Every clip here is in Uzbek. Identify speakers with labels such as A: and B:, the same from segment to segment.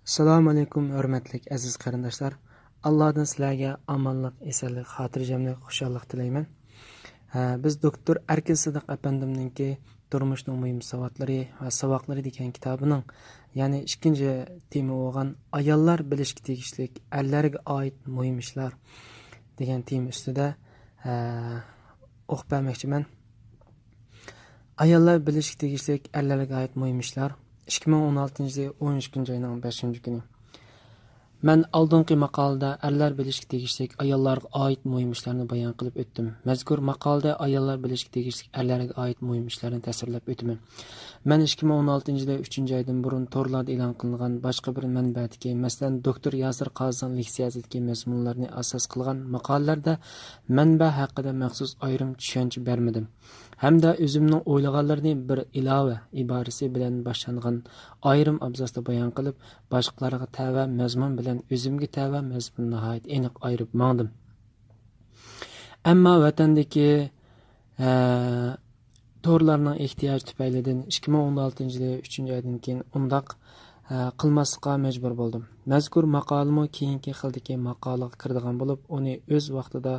A: Assalomu alaykum, hurmatli aziz qarindoshlar. Allohdan sizlarga omonlik, esenlik, xotirjamlik, xushallik tilayman. Biz doktor Arkin Sidiq apandimninki turmushning muhim savotlari va savoqlari degan kitobining, ya'ni ikkinchi tema bo'lgan ayollar bilishga tegishli erlarga oid muhim ishlar degan tema ustida o'qib bermoqchiman. Ayollar bilishga tegishli erlarga oid muhim ishlar 2016 13 oyning 5 kuni. Men oldingi maqolada erlar bilishga tegishli ayollarga oid muhim ishlarni bayon qilib o'tdim. Mazkur maqolada ayollar bilishga tegishli erlarga oid muhim ishlarni tasvirlab o'taman. Men 2016-da 3-oydan burun torlarda e'lon qilingan boshqa bir manbadagi, masalan, doktor Yasir Qozining leksiyasidagi mazmunlarni asos qilgan maqolalarda manba haqida maxsus ayrim tushuncha bermadim. Hamda o'zimning o'ylaganlarini bir ilova iborasi bilan boshlangan ayrim abzasda bayon qilib, boshqalarga tava mazmun bilan o'zimga tava mazmun nihoyat aniq ayirib mangdim. Ammo vatandagi torlarning ehtiyoji tufaylidan 2016-yilda 3-oydan keyin undaq qilmaslikqa majbur bo'ldim. Mazkur maqolamo keyingi xildagi maqolaga kiradigan bo'lib, uni o'z vaqtida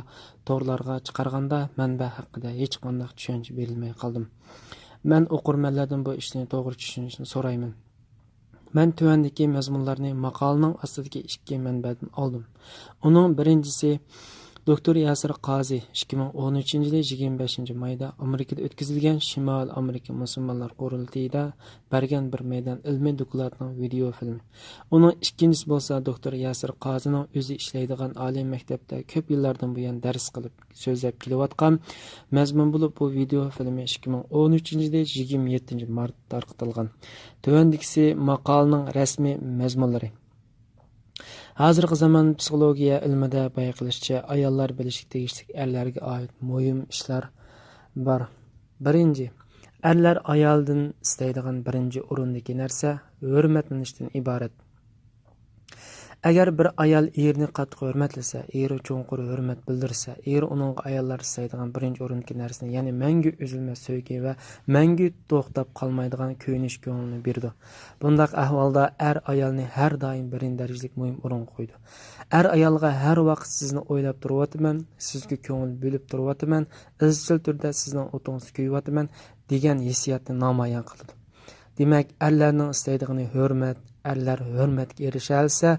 A: torlarga chiqarganda manba haqida hech qanday tushuncha berilmay qoldim. Men o'qirmanlardan bu ishni to'g'ri tushunishni so'rayman. Men tuvandagi mazmunlarni maqolaning ostidagi ikki manbadan oldim. Uning birinchisi doktor Yasir Qozi 2013-yilda 25 mayda Amerikada o'tkazilgan Shimol Amerika musulmonlar qurultayida bergan bir maydon ilmiy dokladning video filmi. Uning ikkinchisi bo'lsa doktor Yasir Qozining o'zi ishlaydigan oliy maktabda ko'p yillardan buyon dars qilib so'zlab kelayotgan mazmun bo'lib, bu video filmi 2013-yilda 27 martda tarqatilgan. Tuvandagisi maqolaning rasmiy mazmunlari. Hozirgi zamon psixologiya ilmida bayqilishicha ayollar bilishga tegishli erlarga oid muhim ishlar bor. Birinchi, erlar ayoldan istaydigan birinchi o'rindagi narsa hurmatlanishdan iborat. Agar bir ayol erini qattiq hurmatlasa, eri cho'nqur hurmat bildirsa, eri uning ayollar istaydigan birinchi o'rindagi narsani, ya'ni mangu uzilmas sevgi va mangu to'xtab qolmaydigan ko'yinish ko'nglini berdi. Bundaq ahvolda ayolni har doim birinchi darajalik muhim o'rin qo'ydi. Ayolga har vaqt sizni o'ylab turyapman, sizga ko'ngil bo'lib turyapman, izchil turda sizning o'tingizni kuyayapman degan hissiyatni namoyon qildi. Demak, erlarning istaydigani hurmat. Erlar hurmatga erisha olsa,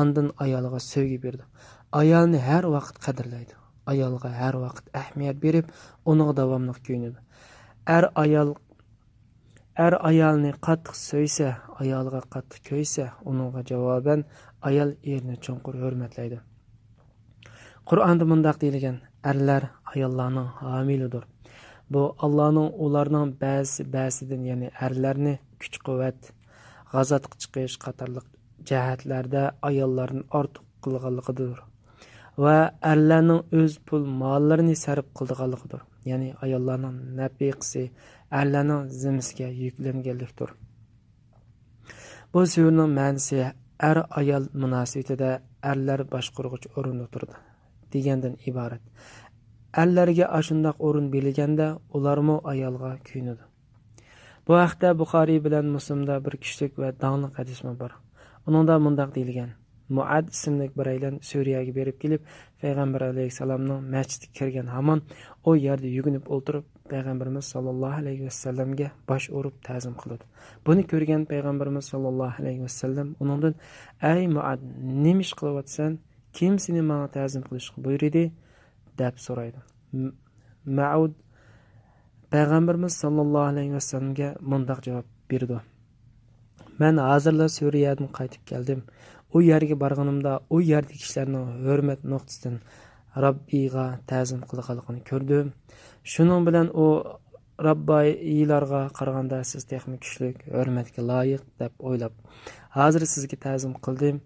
A: ondan ayolga sevgi berdi. Ayolni har vaqt qadrlaydi. Ayolga har vaqt ahamiyat berib, uning davomli kuyinadi. Ayolni qattiq so'ysa, ayolga qattiq ko'ysa, uningga javoban ayol erini cho'nqur hurmatlaydi. Qur'onda mundaq deyilgan: erlar ayollarning homilidir. Bu Allohning ularning ba'zidan, ya'ni erlarni kuch-quvvat, g'azotga chiqish qatorliq jihatlarda ayollarni ortiq qilganligidir va erlarning o'z pul mollarini sarf qilganligidir. Ya'ni ayollarning nafiqasi erlarning zimmasiga yuklanganlikdir. Bu so'zning ma'nosi ayol munosabatida erlar boshqaruvchi o'rinda turdi degandan iborat. Erlarga ashundoq o'rin berilganda ularmo ayolga kuyinadi. Bu haqda Buxoriy bilan Muslimda bir kuchlik va dongli hadis bor. Uningda mundaq deyilgan: Muad ismli bir ayol Suriyaga berib kelib, Payg'ambar alayhisalomning masjidiga kirgan hamon u yerda yugunib o'tirib, Payg'ambarimiz sollallohu alayhi vasallamga bosh urib ta'zim qiladi. Buni ko'rgan Payg'ambarimiz sollallohu alayhi vasallam uningdan: "Ey Muad, nima ish qilyapsan? Kim seni menga ta'zim qilishga buyurdi?" deb so'raydi. Ma'ud Payg'ambarimiz sollallohu alayhi vasallamga mundaq javob berdi: "Men hozirla Suriyadan qaytib keldim. U yerga borganimda u yerdagi kishilarning hurmat nuqtasidan Robbiga ta'zim qilganligini ko'rdim. Shuning bilan u Robbaylarga qaraganda siz texnik kuchli, hurmatga loyiq deb o'ylab, hozir sizga ta'zim qildim."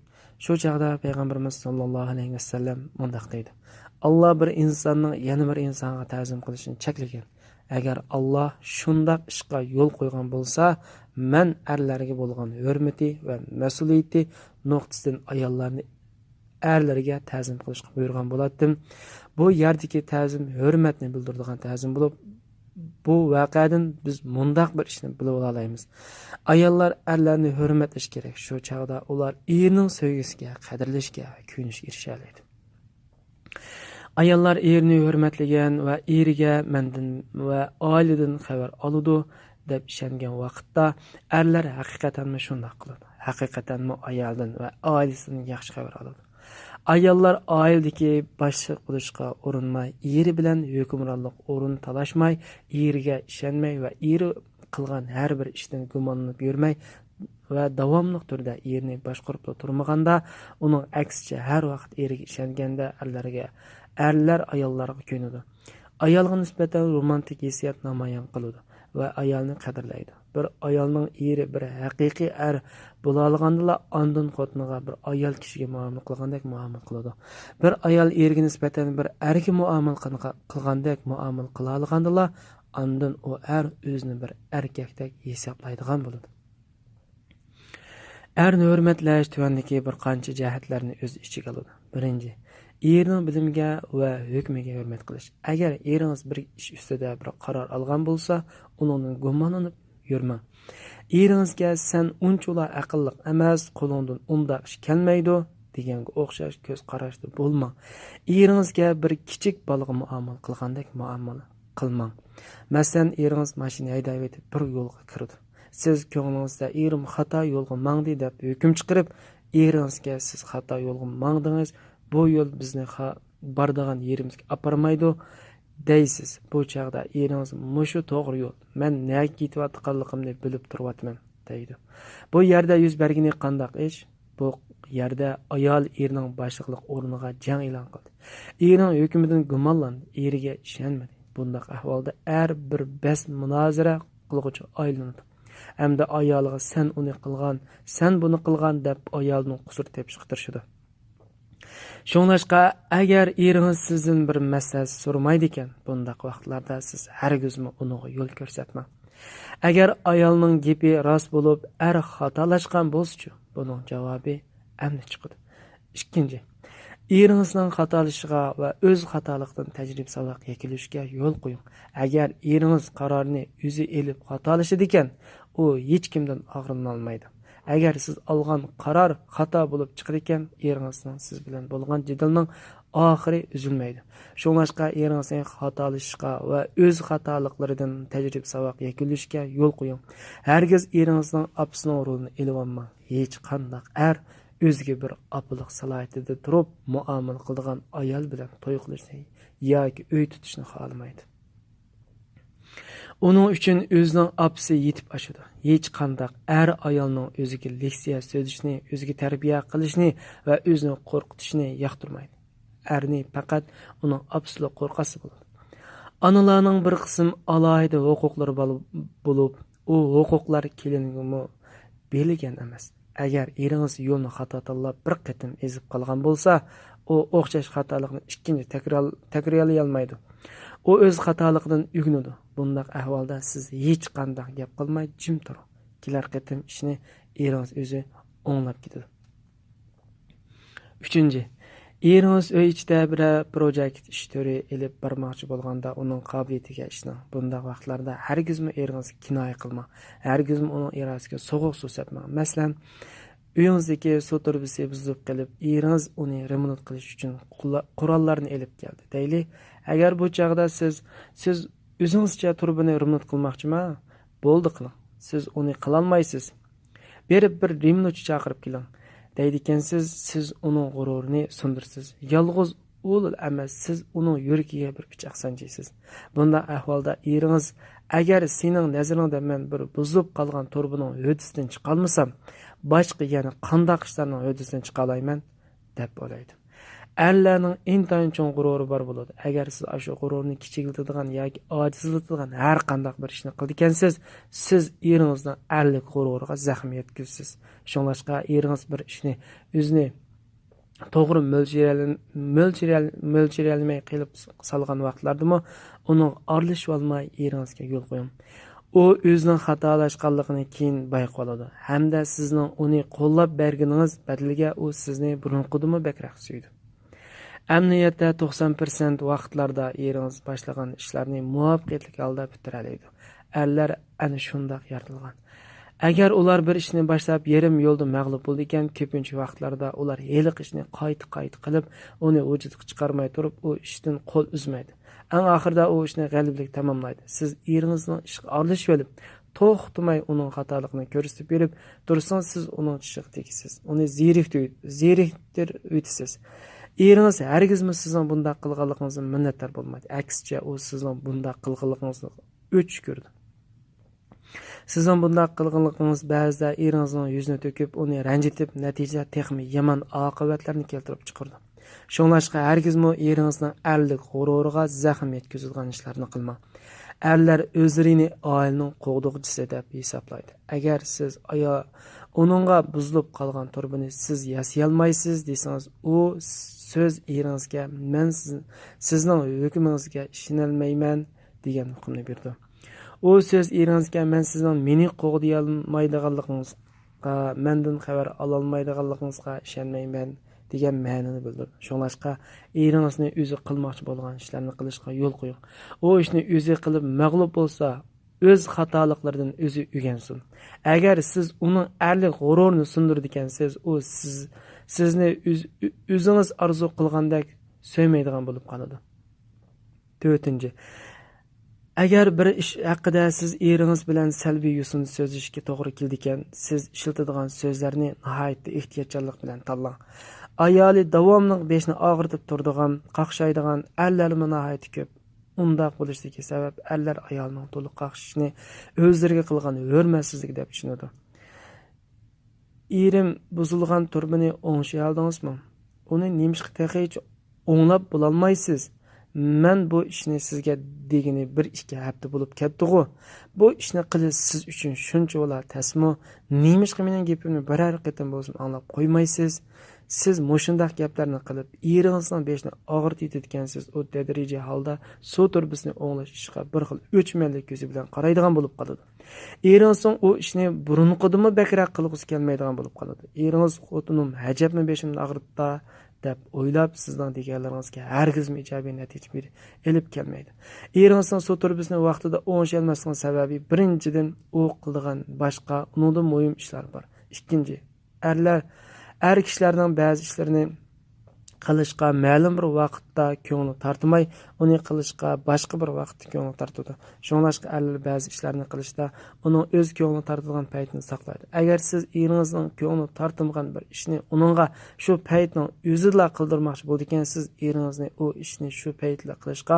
A: Shu chaqda Payg'ambarimiz sollallohu alayhi vasallam mundaq deydi: "Alloh bir insonning yana bir insonga ta'zim qilishini cheklagan. Agar Alloh shundoq ishga yo'l qo'ygan bo'lsa, men erlarga bo'lgan hurmati va mas'uliyati nuqtasidan ayollarni erlarga ta'zim qilishga buyurgan bo'lardim. Bu yerdagi ta'zim hurmatni bildiradigan ta'zim bo'lib, bu voqeadan biz mundaq bir ishni bilib olaymiz. Ayollar erlarni hurmatlash kerak. Shu chaqda ular erining sevgisiga, qadrlashga va kuyunishga erishalaydi. Ayollar erini hurmatlagan va eriga mendan va oiladan xabar oladi deb ishongan vaqtda erlar haqiqatanmi shunday qiladi. Haqiqatanmi ayoldan va oilasidan yaxshi xabar oladi. Ayollar oiladagi boshliq bo'lishga urinmay, eri bilan hukmronlik o'rin talashmay, eriga ishonmay va eri qilgan har bir ishdan gumonlanib yurmay va davomli turda erini boshqarib turmaganda, uning aksicha har vaqt eriga ishonganda erlar ayollarga ko'nadi. Ayolga nisbatan romantik hissiyat namoyon qiladi va ayolni qadrlaydi. Bir ayolning eri bir haqiqiy er bo'la olgandala ondan xotiniga bir ayol kishiga muomala qilgandek muomala qiladi. Bir ayol eriga nisbatan bir erga muomala qilgandek muomala qila olgandala ondan u er o'zini bir erkakdek hisoblaydigan bo'ladi. Erni hurmatlash tuvandagi bir qancha jihatlarni o'z ichiga oladi. Birinchi, erning bilimiga va hukmiga hurmat qilish. Agar eringiz bir ish ustida bir qaror olgan bo'lsa, uningdan gumonlanib yurmang. Eringizga sen unchalar aqlli emas, qo'lingdan unda ish kelmaydi deganga o'xshash ko'z qarashda bo'lmang. Eringizga bir kichik bolaga muomala qilgandek muomala qilmang. Masalan, eringiz mashina haydab etib bir yo'lga kirdi. Siz ko'nglingizda erim xato yo'lga mangdi deb hukm chiqarib, eringizga siz xato yo'lga mangdingiz, bu yo'l bizni bordigan yerimizga aparmaydi deysiz. Bu chaqda eringiz mushu to'g'ri yo'l. Men nega ketayotganligimni bilib turibman deydi. Bu yerda yuz bergani qandaq ish? Bu yerda ayol erining boshliqlik o'rniga jang e'lon qildi. Erining hukmidan gumonlandi, eriga ishonmadi. Bundaq ahvolda er bir bas munozara qilg'uchi aylanadi. Hamda ayolga sen uni qilgan, sen buni qilgan deb ayolning qusur tepishga tirishadi. Shunglashqa, agar eringiz sizdan bir maslahat so'ramaydi ekan, bundaq vaqtlarda siz hargizmi unga yo'l ko'rsatmang. Agar ayolning gapi rost bo'lib, er xatolashgan bo'lsa-chi, buning javobi amni chiqadi. Ikkinchi, eringizning xatolashiga va o'z xatoliqdan tajriba saboq yekilishiga yo'l qo'ying. Agar eringiz qarorni o'zi elib xatolashadi ekan, u hech kimdan og'rinma olmaydi. Agar siz olgan qaror xato bo'lib chiqar ekan, eringizning siz bilan bo'lgan jidalning oxiri uzilmaydi. Shunglashqa eringizning xatolashiga va o'z xatoliqlaridan tajriba saboq yekilishiga yo'l qo'ying. Hargiz eringizning opsining rolini elib olmang. Hech qanday o'ziga bir apiliq salohiyatida turib muomala qiladigan ayol bilan to'y qilishni yoki uy tutishni xohlamaydi. Uning uchun o'zining opsi yetib ashadi. Hech qanday ayolning o'ziga leksiya so'zishni, o'ziga tarbiya qilishni va o'zini qo'rqitishni yoqtirmaydi. Erni faqat uning opsili qo'rqasi bo'ladi. Onalarning bir qism alohida huquqlari bo'lib, u huquqlar kelinigimi belgilangan emas. Agar eringiz yo'lni xato tanlab bir qatim ezib qolgan bo'lsa, u o'xshash xatolikni ikkinchi takrorlay olmaydi. U o'z xatoligidan o'rganadi. Bundaq ahvolda siz hech qanday gap qilmay jim turing. Kelar qatim ishni eringiz o'zi o'nglab ketadi. Uchinchi, eringiz uy ichida bir projekt ish turi elib bormoqchi bo'lganda uning qobiliyatiga ishlang. Bundaq vaqtlarda hargizmi eringizni kinoya qilmang. Hargizmi uning irodasiga sovuq suv sepmang. Masalan, uyingizdagi suv turbasi buzilib qolib, eringiz uni remont qilish uchun qurollarni elib keldi. Deyli, agar bu chaqda siz o'zingizcha turbani remont qilmoqchimi? Bo'ldi qiling. Siz uni qila olmaysiz. Berib bir remontchi chaqirib keling. Deydikansiz, siz uning g'ururini sundirsiz. Yolg'iz o'l emas, siz uning yuragiga bir pichoq sanchaysiz. Bunda ahvolda eringiz agar sening nazaringda men bir buzilib qolgan turbining hodisidan chiqa olmasam, boshqa yana qanday ishlarning hodisidan chiqa olayman deb o'ylaydi. Erlarning intayin cho'ng g'ururi bor bo'ladi. Agar siz shu g'ururni kichiklatadigan yoki ojizlatadigan har qanday bir ishni qildikansiz, siz eringizning erlik g'ururiga zaxm yetkazasiz. Shunlashqa eringiz bir ishni o'zini to'g'ri mo'ljallamay qilib solgan vaqtlardami uning aralashib olmay eringizga yo'l qo'ying. U o'zining xatolashganligini keyin bayqoladi. Hamda sizning uni qo'llab berganingiz badaliga u sizni burunqidimi bakroq suydi. Әмниятта 90% vaqtlarda eringiz boshlagan ishlarni muvaffaqiyatli holda bitiradi. Erlar ana shundoq yaratilgan. Agar ular bir ishni boshlab yarim yo'lda mag'lub bo'ldi ekan, ko'pincha vaqtlarda ular heliq ishni qayta qilib, uni vujudga chiqarmay turib, u ishdan qo'l uzmaydi. Eng oxirida u ishni g'aliblik tamomlaydi. Siz eringizning ishga aralashib olib, to'xtamay uning xatoligini ko'rsatib berib tursangiz, siz uning tishiga tegasiz. Uni zeriktir o'tisiz. Eringiz hargizmi sizning bunday qilganligingizdan minnatdor bo'lmaydi. Aksicha u sizning bunday qilganligingizni o'ch ko'rdi. Sizning bunday qilganligingiz ba'zida eringizning yuzini to'kib, uni ranjitib, natijada texmi yomon oqibatlarni keltirib chiqardi. Shunlashqa hargizmi eringizning erlik g'ururiga zaxm yetkazadigan ishlarni qilmang. Erlar o'zlarini oilaning qo'g'dug'chisi deb hisoblaydi. Agar siz uningga buzilib qolgan turbini siz yasay olmaysiz desangiz, u so'z eringizga men sizning hukmingizga ishonolmayman degan hukmni berdi. U so'z eringizga men sizning meni qo'g'day olmaydiganligingizga, mendan xabar ola olmaydiganligingizga ishonmayman degan ma'noni bildirdi. Shunlashqa eringizni o'zi qilmoqchi bo'lgan ishlarni qilishga yo'l qo'ying. U ishni o'zi qilib mag'lub bo'lsa, o'z xatoliklaridan o'zi o'rgansin. Agar siz uning erlik g'ururini sindirdi ekansiz, u sizni o'zingiz arzu qilgandek sevmaydigan bo'lib qoladi. 4. Agar bir ish haqida siz eringiz bilan salbiy yo'sin so'zlashga to'g'ri keldi ekan, siz ishlatadigan so'zlarni nihoyatda ehtiyotkorlik bilan tanlang. Ayoli davomli beshni og'ritib turadigan, qaqshaydigan erlar nihoyatda ko'p. Undaq bo'lishiga sabab erlar ayolning to'liq qaqshishni o'zlariga qilgan hurmatsizlik deb tushunadi. Erim buzilgan turbini o'ngshi oldingizmi? Uni nemishqa texicha o'nglab bo'lolmaysiz. Men bu ishni sizga degini 1-2 hafta bo'lib ketdi-ku. Bu ishni qilish siz uchun shuncha bo'lar tasmo, nemishqa mening gapimni biror qitim bo'lsin anglab qo'ymaysiz. Siz mushundaq gaplarni qilib, eringizning beshni og'irtib etgansiz, u tadrijiy holda suv turbisini o'nglash ishga bir xil o'chmanlik ko'zi bilan qaraydigan bo'lib qoladi. Eringizning u ishni burunqidimi bakroq qilg'isi kelmaydigan bo'lib qoladi. Eringiz xotinim hajabmi beshimni og'ritda deb o'ylab sizning deganlaringizga hargizmi ijobiy natija elib kelmaydi. Eringizning suv turbisini vaqtida o'nglash olmasligining sababi birinchidan u qilgan boshqa uningdan muhim ishlar bor. Ikkinchi, er kishilarning ba'zi ishlarini qilishga ma'lum bir vaqtda ko'ngli tortmay, uni qilishga boshqa bir vaqtda ko'ngli tortadi. Shunlashqa erlar ba'zi ishlarni qilishda uning o'z ko'ngli tortadigan paytini saqlaydi. Agar siz eringizning ko'ngli tortmagan bir ishni uningga shu paytning o'zida qildirmoqchi bo'ldi ekansiz, eringizni u ishni shu paytda qilishga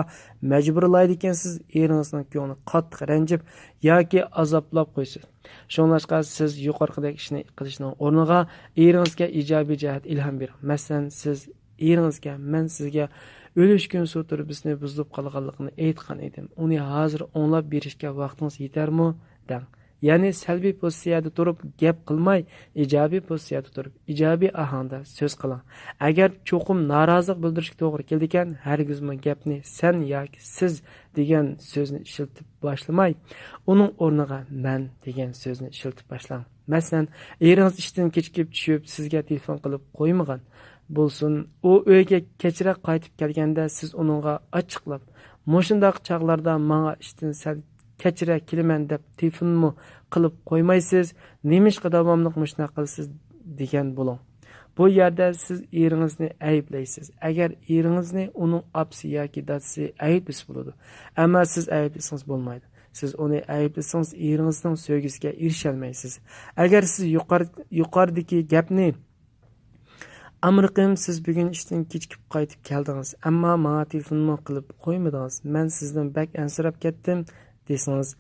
A: majburlaydi ekansiz, eringizning ko'ngli qattiq ranjib yoki azoblab qo'ysiz. Shunlashqa siz yuqoridagi ishni qilishning o'rniga eringizga ijobiy jihat ilhom bering. Masalan, siz eringizga men sizga o'lish kun suv turbisini buzilib qolganligini aytgan edim. Uni hozir o'nglab berishga vaqtingiz yetarmi? deng. Ya'ni salbiy pozitsiyada turib gap qilmay, ijobiy pozitsiyada turib, ijobiy ahangda so'z qiling. Agar cho'qim norozilik bildirishga to'g'ri keldi ekan, hargizmi gapni sen yoki siz degan so'zni ishlatib boshlamay, uning o'rniga men degan so'zni ishlatib boshlang. Masalan, eringiz ishdan kechikib tushib, sizga telefon qilib qo'ymagan bo'lsin, u uyga kechroq qaytib kelganda siz uningga ochiqlab, "Mushundaq chaqlarda menga ishdan sal kechira kelaman" deb telefonmi qilib qo'ymaysiz, "Nemishqa davomli mushunday qilsiz" degan bo'ling. Bu yerda siz eringizni ayblaysiz. Agar eringizni uning opsi yoki dadasi ayblasa bo'ladi. Ammo siz ayblasangiz bo'lmaydi. Siz uni ayblasangiz eringizning sevgisiga erisha olmaysiz. Agar siz yuqoridagi gapni Amriqim, siz bugun ishdan kechikib qaytib keldingiz, ammo menga telefonmi qilib qo'ymadingiz. Men sizdan bak ansirab ketdim desangiz,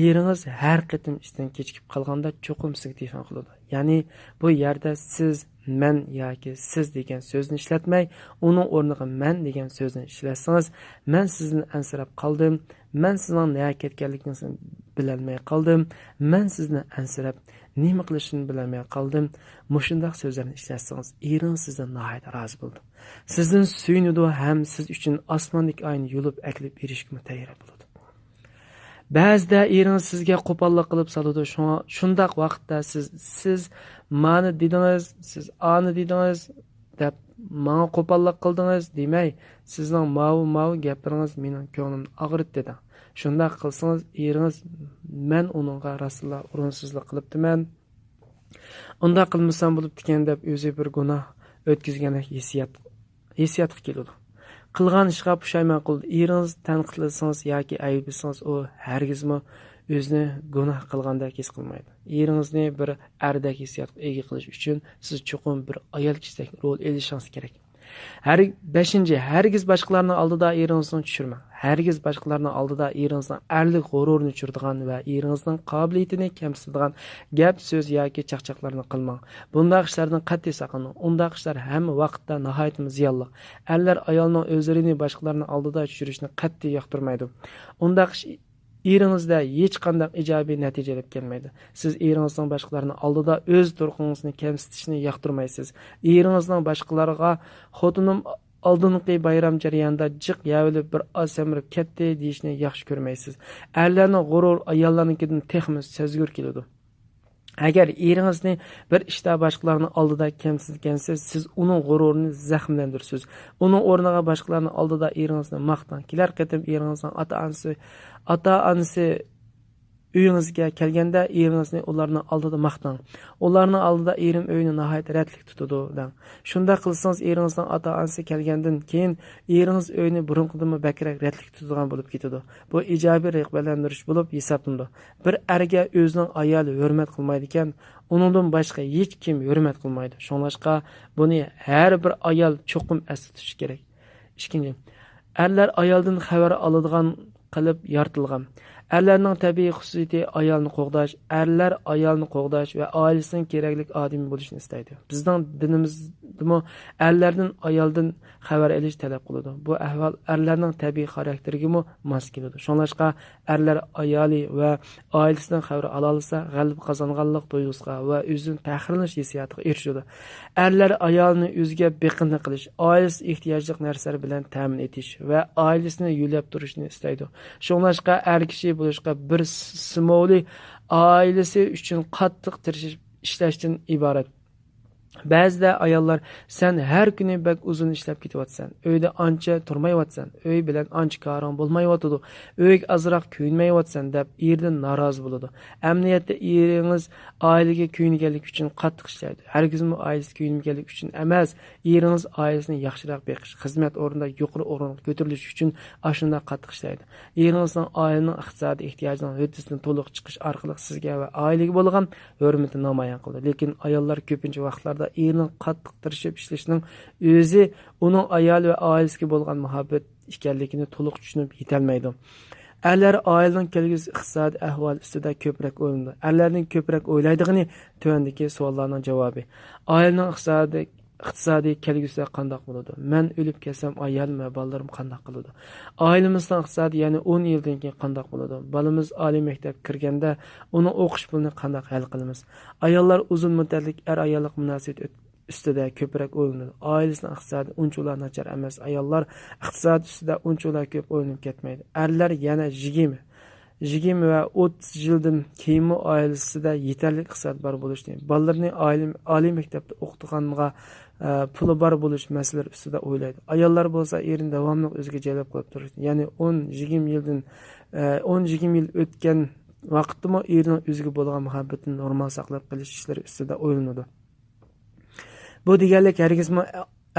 A: eringiz har qatim ishdan kechikib qolganda cho'qim sizga telefon qiladi. Ya'ni bu yerda siz men yoki siz degan so'zni ishlatmay, uning o'rniga men degan so'zni ishlatsangiz, men sizni ansirab qoldim, men sizning nima ketganligingizni bilolmay qoldim, men sizni ansirab nima qilishini bilolmay qoldim. Mushundaq so'zlarni ishlatsangiz, eringiz sizdan nihoyat rozi bo'ldi. Sizdan suyunadi ham siz uchun osmondagi oyni yulib aklib berishga tayyor bo'ladi. Ba'zida eringiz sizga qo'pollik qilib soladi. Shundaq vaqtda siz ma'ni dedingiz, siz ani dedingiz deb manga qo'pollik qildingiz demay, sizning mavu gaplaringiz mening ko'nglimni og'ritdi dedi. Shunday qilsangiz, eringiz men uningga rasululloh o'rinsizlik qilibdiman. Unda qilmasam bo'lib degan deb o'zi bir gunoh o'tkazgandek hissiyatga keladi. Qilgan ishga pushaymon qildi. Eringiz tanqidlasangiz yoki ayblasangiz, u hargizmi o'zini gunoh qilgandek his qilmaydi. Eringizni bir ardek hissiyatga ega qilish uchun siz chuqur bir ayol kishidak rol elishingiz kerak. Hargiz boshqalarning oldida eringizni tushirmang. Hargiz boshqalarning oldida eringizning erlik g'ururini tushiradigan va eringizning qobiliyatini kamsitadigan gap so'z yoki chaqchaqlarni qilmang. Bunday ishlardan qat'iy saqlaning. Unday ishlar hamma vaqtda nihoyat ziyonli. Erlar ayolning o'zlarini boshqalarning oldida tushirishni qat'iy yoqtirmaydi. Unday eringizda hech qanday ijobiy natija olib kelmaydi. Siz eringizning boshqalarning oldida o'z turqingizni kamsitishni yoqtirmaysiz. Eringizning boshqalarga xotinim oldingi bayram jarayonida jiq yavilib bir oz samirib ketdi deyishni yaxshi ko'rmaysiz. Erlarning g'urur ayollarnikidan texmi sezgur keladi. Agar eringizni bir ishda boshqalarning oldida kamsitgansiz, siz uning g'ururini zaxmlantirsiz. Uning o'rniga boshqalarning oldida eringizni maqtang. Kelar qatim eringizning ota-onasi uyingizga kelganda eringizni ularning oldida maqtang. Ularning oldida erim uyini nihoyat ratlik tutadi deng. Shunda qilsangiz eringizning ota-onasi kelgandan keyin eringiz uyini burunqidan bakrak ratlik tutadigan bo'lib ketadi. Bu ijobiy rag'batlantirish bo'lib hisoblanadi. Bir erga o'zining ayoli hurmat qilmaydi ekan, uningdan boshqa hech kim hurmat qilmaydi. Shunlashqa buni har bir ayol cho'qim esda tutish kerak. Ikkinchi, erlar ayoldan xabar oladigan qilib yaratilgan. Erlarning tabiiy xususiyati ayolni qo'g'dash, erlar ayolni qo'g'dash va oilasining kerakli odami bo'lishni istaydi. Bizning dinimizda erlardan ayoldan xabar olish talab qiladi. Bu ahvol erlarning tabiiy xarakteriga mos keladi. Shunlashqa erlar ayoli va oilasidan xabar ola olsa, g'alaba qozonganlik tuyg'usiga va o'zining faxrlanish hissiyotiga erishadi. Erlar ayolni o'ziga beqinlik qilish, oilasi ehtiyojli narsalar bilan ta'min etish va oilasini yo'lab turishni istaydi. Shunlashqa er kishi bo'lishqa bir simovli ailasi uchun qattiq tirishib ishlashdan iborat. Ba'zida ayollar sen har kuni bak uzun ishlab ketyapsan, uyda ancha turmayapsan, uy bilan ancha ko'ring bo'lmayotdi, uyga azroq kuyinmayapsan deb erdan norozi bo'ladi. Amniyatda eringiz oilaga kuyinganlik uchun qattiq ishlaydi. Hargizmi oilasi kuyinganlik uchun emas, eringiz oilasini yaxshiroq beqish, xizmat o'rnida yuqori o'ringa ko'tarilish uchun ashunda qattiq ishlaydi. Eringizning oilaning iqtisodiy ehtiyojidan höddəsini to'liq chiqish orqali sizga va oilaga bo'lgan hurmatini namoyon qiladi. Lekin ayollar ko'pincha vaqtlarda erining qattiq tirishib ishlashining o'zi uning ayoli va oilasiga bo'lgan muhabbat ekanligini to'liq tushunib yetolmaydi. Erlar oilaning kelgusi iqtisodiy ahvol ustida ko'proq o'ylaydi. Erlarning ko'proq o'ylaydigani tuvandagi savollarning javobi. Oilaning iqtisodiy kelgusi qanday bo'ladi? Men o'lib ketsam, ayolim va bolalarim qanday qiladi? Oilamizning iqtisodiy, ya'ni 10 yildan keyin qanday bo'ladi? Bolamiz oliy maktabga kirganda uni o'qish pulini qanday hal qilamiz? Ayollar uzun muddatlik er-ayollik munosabat ustida ko'proq o'ylanadi. Oilasining iqtisodi unchalar nachar emas. Ayollar iqtisod ustida unchalar ko'p o'ylanib ketmaydi. Erlar yana 20 va 30 yildan keyin oilasida yetarli iqtisod bor bo'lishni, bolalarni oliy maktabda o'qitganga puli bor bo'lish masalalari ustida o'ylaydi. Ayollar bo'lsa erini davomli o'ziga jalb qilib turishni, ya'ni 10-20 yil o'tgan vaqtda erining o'ziga bo'lgan muhabbatini normal saqlab qolish ishlari ustida o'ylanadi. Bu deganlik hargizmi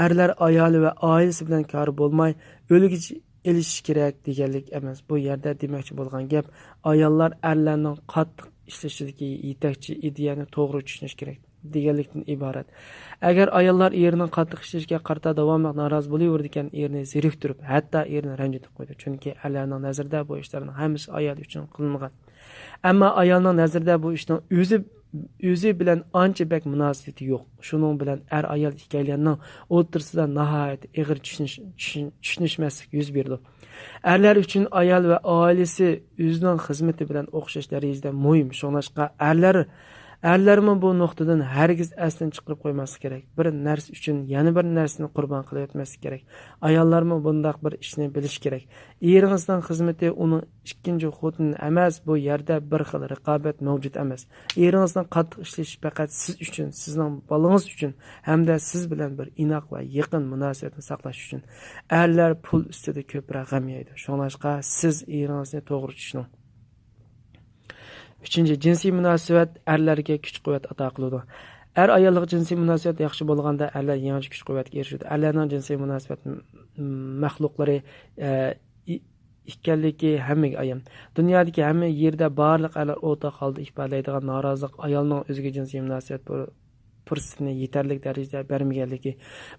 A: erlar ayoli va oilasi bilan kori bo'lmay o'ligicha elishish kerak deganlik emas. Bu yerda demoqchi bo'lgan gap ayollar erlarning qattiq ishlashidagi yetakchi ideyani to'g'ri tushunish kerak deganlikdan iborat. Agar ayollar erining qattiq ishlashiga qarata davomli norozi bo'laverdi ekan, erini zeriktirib, hatto erini ranjitib qo'ydi. Chunki erlarning nazarida bu ishlarning hammasi ayol uchun qilingan. Ammo ayolning nazarida bu ishning o'zi bilan ancha bak munosabati yo'q. Shuning bilan ayol hikoyalarning o'rtasida nihoyat og'ir tushunishmaslik yuz berdi. Erlar uchun ayol va oilasi o'zining xizmati bilan o'xshash darajada muhim. Shuningdek, Erlermi bu noktadan hergiz aslan chiqarib qo'ymaslik kerak. Bir narsa uchun yana bir narsani qurbon qilib o'tmaslik kerak. Ayollarmi bundaq bir ishni bilish kerak. Eringizning xizmati uni ikkinchi xotin emas, bu yerda bir xil raqobat mavjud emas. Eringizning qattiq ishlashi faqat siz uchun, sizning bolangiz uchun hamda siz bilan bir inoq va yaqin munosabatni saqlash uchun. Erlar pul ustida ko'proq g'am yeydi. Shuningdek, siz eringizni to'g'ri tushuning. 3. Jinsiy munosabat erlarga kuch-quvvat ato qiladi. Ayollik jinsiy munosabat yaxshi bo'lganda erlar yangi kuch-quvvatga erishadi. Erlarning jinsiy munosabat maxluqlari ikkanligi hammaga ayon. Dunyodagi hamma yerda barliq erlar o'rtaq holda ifodalaydigan norozilik ayolning o'ziga jinsiy munosabat fursatini yetarli darajada bermaganligi.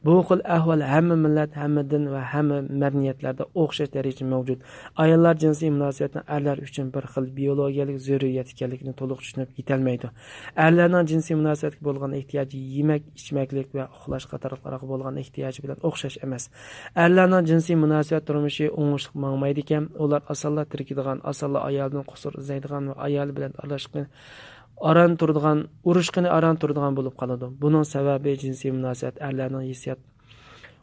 A: Bu xil ahvol hamma millat, hamma din va hamma madaniyatlarda o'xshash darajada mavjud. Ayollar jinsiy munosabatni erlar uchun bir xil biologiyalik zaruriyat ekanligini to'liq tushunib yetolmaydi. Erlarning jinsiy munosabatga bo'lgan ehtiyoji yemak, ichmaklik va uxlash qatorlariga bo'lgan ehtiyoji bilan o'xshash emas. Erlarning jinsiy munosabat turmushi o'ngishli mangmaydi ekan, ular osonla tirikadigan, osonla ayoldan qusur izlaydigan va ayol bilan aralashgan urushqini aran turadigan bo'lib qoladi. Buning sababi jinsiy munosabat erlarning hissiyot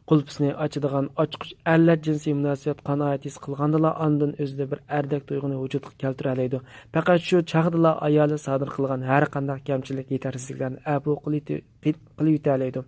A: qulpisini ochadigan ochqich. Erlar jinsiy munosabat qanoat his qilgandala ondan o'zida bir erdak tuyg'uni vujudga keltira oladi. Faqat shu chaqdala ayoli sodir qilgan har qanday kamchilik, yetarsizliklarni abu qilib yetolmaydi.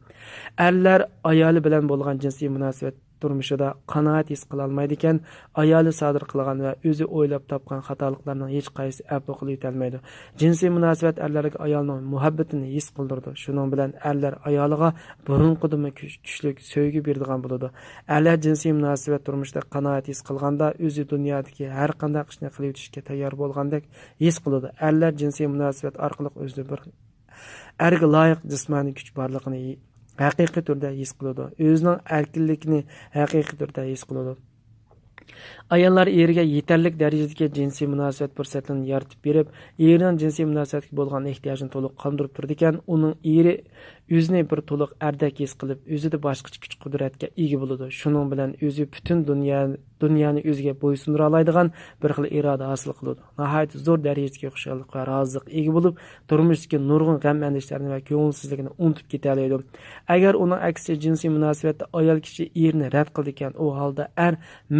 A: Erlar ayoli bilan bo'lgan jinsiy munosabat turmushida qanoat his qila olmaydi ekan, ayoli sodir qilgan va o'zi o'ylab topgan xatoliklarning hech qaysi afu qilib yetolmaydi. Jinsiy munosabat erlarga ayolning muhabbatini his qildirdi. Shuning bilan erlar ayoliga burunqidan kuchli sevgi beradigan bo'ladi. Erlar jinsiy munosabat turmushida qanoat his qilganda o'zi dunyodagi har qanday ishni qilib o'tishga tayyor bo'lgandek his qiladi. Erlar jinsiy munosabat orqali o'zida bir erga loyiq jismoniy kuch borligini haqiqiy turda his qiladi. O'zining erkinligini haqiqiy turda his qiladi. Ayollar eriga yetarli darajadagi jinsiy munosabat fursatini yaratib berib, erining jinsiy munosabatga bo'lgan ehtiyojini to'liq qondirib turdi ekan, uning eri o'zini bir to'liq erdak his qilib, o'zida boshqacha kuch-qudratga ega bo'ladi. Shuning bilan o'zi butun dunyoni o'ziga bo'ysundira oladigan bir xil iroda hosil qiladi. Nihoyat zo'r darajadagi xushalik va rozilik ega bo'lib, turmushdagi nurg'un g'am andishlarini va ko'ngilsizligini unutib ketadi. Agar uning aksi jinsiy munosabatda ayol kishi erini rad qildi ekan, u holda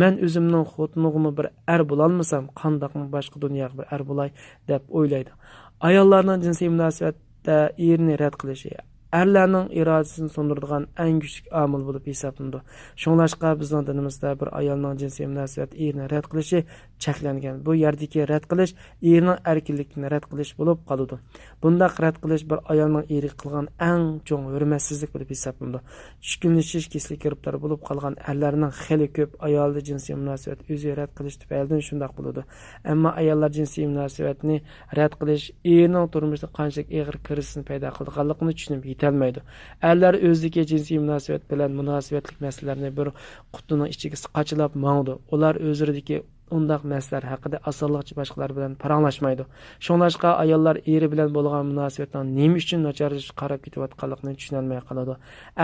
A: men o'zimning xotinimga bir bo'la olmasam, qandoqmi boshqa dunyoga bir bo'lay deb o'ylaydi. Ayollarning jinsiy munosabatda erini rad qilishi erlarning irodasini so'ndiradigan eng kuchli omil bo'lib hisoblanadi. Shunglashqa bizning dinimizda bir ayolning jinsiy munosabat erini rad qilishi cheklangan. Bu yerdagi rad qilish erining erkinligini rad qilish bo'lib qoladi. Bundaq rad qilish bir ayolning eriga qilgan eng cho'ng hurmatsizlik bo'lib hisoblanadi. Tushkunlashish kasallik giribtor bo'lib qolgan erlarning xili ko'p ayolni jinsiy munosabat o'zi rad qilish tufaylidan shundoq bo'ladi. Ammo ayollar jinsiy munosabatni rad qilish erining turmushda qanchalik og'ir kirisini paydo qilganligini tushunib yetolmaydi. Erlar o'zidagi jinsiy munosabat bilan munosabatlik masalalarni bir qutining ichiga qachilab mangdi. Ular o'zlaridagi undaq masalalar haqida osonlikcha boshqalar bilan paranglashmaydi. Shuningdek, ayollar eri bilan bo'lgan munosabatning nima uchun nacharlashib qarab ketayotganligini tushunolmay qoladi.